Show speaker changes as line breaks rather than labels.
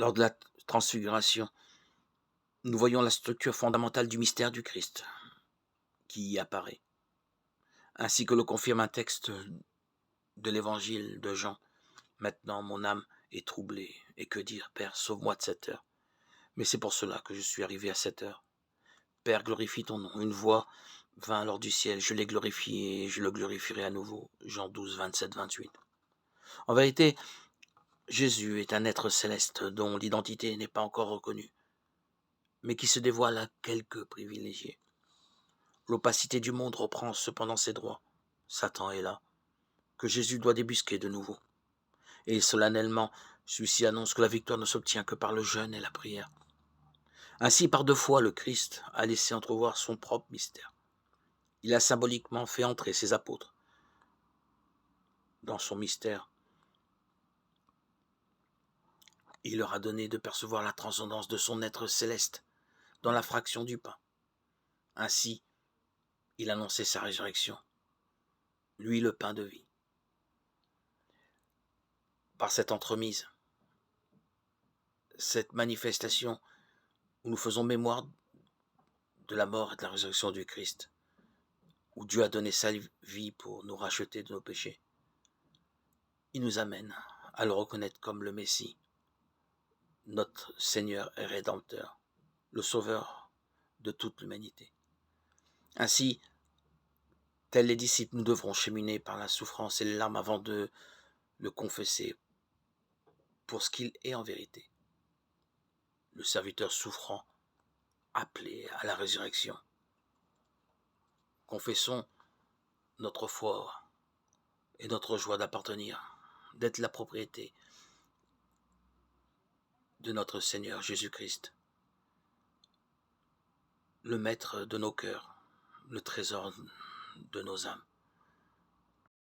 Lors de la transfiguration, nous voyons la structure fondamentale du mystère du Christ qui y apparaît, ainsi que le confirme un texte de l'évangile de Jean. Maintenant, mon âme est troublée, et que dire, Père, sauve-moi de cette heure. Mais c'est pour cela que je suis arrivé à cette heure. Père, glorifie ton nom. Une voix vint alors du ciel, je l'ai glorifié et je le glorifierai à nouveau. Jean 12, 27, 28. En vérité, Jésus est un être céleste dont l'identité n'est pas encore reconnue, mais qui se dévoile à quelques privilégiés. L'opacité du monde reprend cependant ses droits. Satan est là, que Jésus doit débusquer de nouveau. Et solennellement, celui-ci annonce que la victoire ne s'obtient que par le jeûne et la prière. Ainsi, par 2 fois, le Christ a laissé entrevoir son propre mystère. Il a symboliquement fait entrer ses apôtres dans son mystère. Il leur a donné de percevoir la transcendance de son être céleste dans la fraction du pain. Ainsi, il annonçait sa résurrection, lui le pain de vie. Par cette entremise, cette manifestation où nous faisons mémoire de la mort et de la résurrection du Christ, où Dieu a donné sa vie pour nous racheter de nos péchés, il nous amène à le reconnaître comme le Messie, notre Seigneur et Rédempteur, le Sauveur de toute l'humanité. Ainsi, tels les disciples, nous devrons cheminer par la souffrance et les larmes avant de le confesser pour ce qu'il est en vérité, le serviteur souffrant, appelé à la résurrection. Confessons notre foi et notre joie d'appartenir, d'être la propriété de notre Seigneur Jésus-Christ, le maître de nos cœurs, le trésor de nos âmes.